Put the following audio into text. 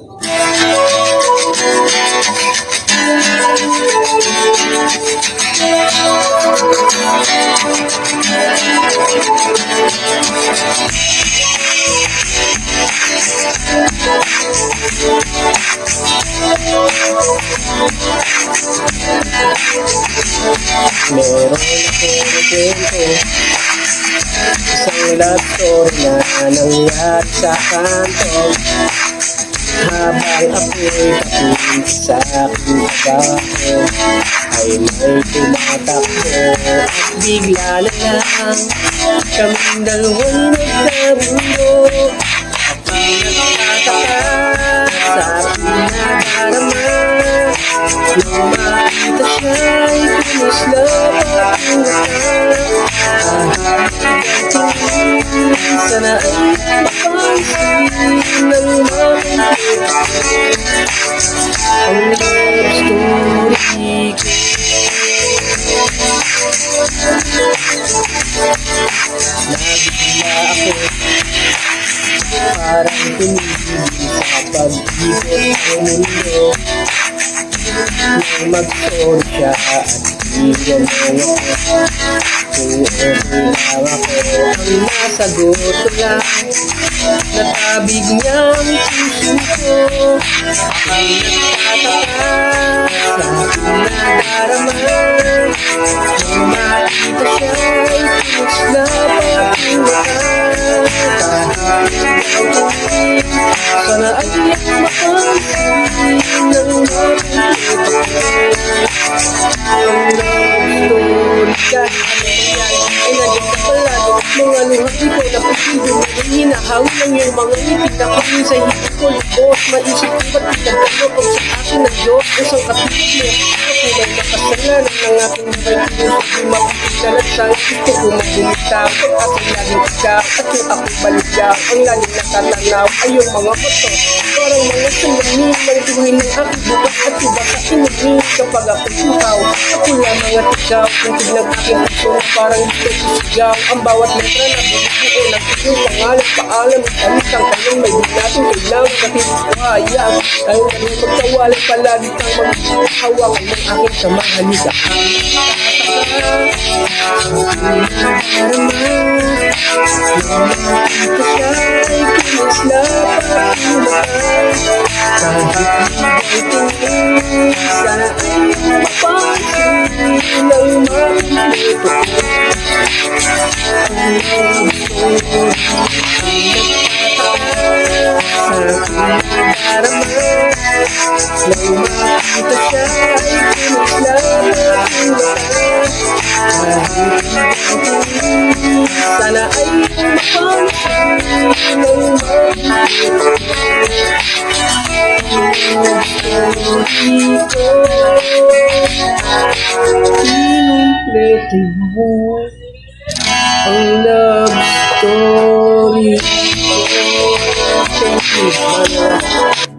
Meron akong kwento, isang love story na nangyari sa kanto. Habang ako'y patulog sa aking trabaho, ay may tumatakbo at bigla na lang kaming dalawa'y nagkamundo. Ako'y nagtataka sa aking nadarama, nung makita siya'y tumislap aking mata. Sana ay mapansin ng mga ang love story ko. Nabigla ako, parang tumigil sa pag-ibig ng mundo. Nang mag-sorry siya at iwan mo ako, kung okay lang ako, ang nasagot ko lang, natabig niyang puso ko. Ako'y nagtataka sa aking nadarama, nang makita siya'y tumislap aking mata. Sana ay mapansin ng mga ang love story. Kahit ano mangyari ay nandiyan sa palado, mga luha ikaw na posible na hinahawi ng iyong mga ngipin na kunin sa hipit ko lubos. Maisip ko ba't pinagdalo sa akin ng Diyos isang kapitid na kapulang makasalanan ng aking buhay puso. Di mapipigalat sa gusto ko magbumitaw pag-asang laging ikaw at yung ako'y baligaw. Ang laging nakatanaw ay yung mga moto, parang mga salamin ng buhay ng aking bukas at iba sa inumin. Kapag ako'y tuhaw, ako lamang at ikaw, kung tignan aking puso parang gusto isigaw. Ang bawat letra na binubuo ng iyong pangalan, paalam at kamisang kanyang may di natin kailangan kahit buhayang. Tayo na rin magkawalan, palagi kang maghahawakan ng aking kamahalika. Sana ay mapansin ng mga ito. Ang love story sa aking nadarama, nang makita siya ay tumislap aking mata. Sana ay mapansin ng mga ito. Kinumpleto mo ang love story ko. Thank you.